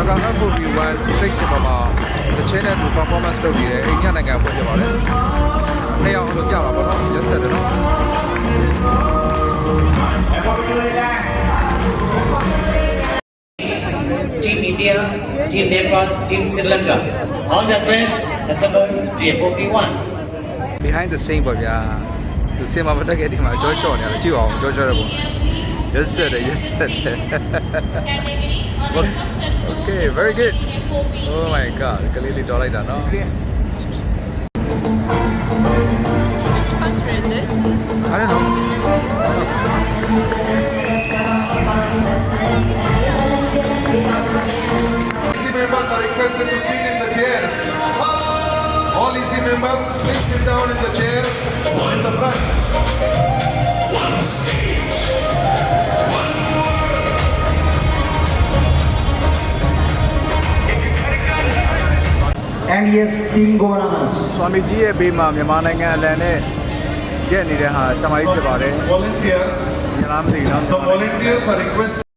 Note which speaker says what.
Speaker 1: Gaga FOB1 stage ပေါ်မှာthe channel to performance လုပ်နေတယ်အိန္ဒိယနိုင်ငံဖွင့်ပြပါတယ်နှစ်ယောက်လို့ပြပါပေါ့နော်ရက်ဆက်တယ်နော်
Speaker 2: Team India, Team Nepal, Team Sri Lanka. All the friends assemble the FOB1.
Speaker 1: behind the scene ပေါ့ဗျာသူစင်မမတက်ခဲ့ဒီမှာကြောချော့နေတယ်ကြည့်အောင်ကြောချော့ရပေါ့ရက်ဆက်တယ်ရက်ဆက်တယ် Okay very good Oh my god ကလေးလေးတော်လိုက်တာနော် I don't know
Speaker 3: EC members are requested to sit in the chairs. All EC members, please sit down in the chairs in the front.
Speaker 4: And yes, Team Governors.
Speaker 1: ဆွာမီကြီးရဲ့ဘေးမှာမြန်မာနိုင်ငံအလံနဲ့ရက်နေတဲ့ဟာဆမိုင်းဖြစ်ပါတယ်
Speaker 3: Volunteers.
Speaker 1: ညီလားမသိဘူးနော်
Speaker 3: The volunteers are requested.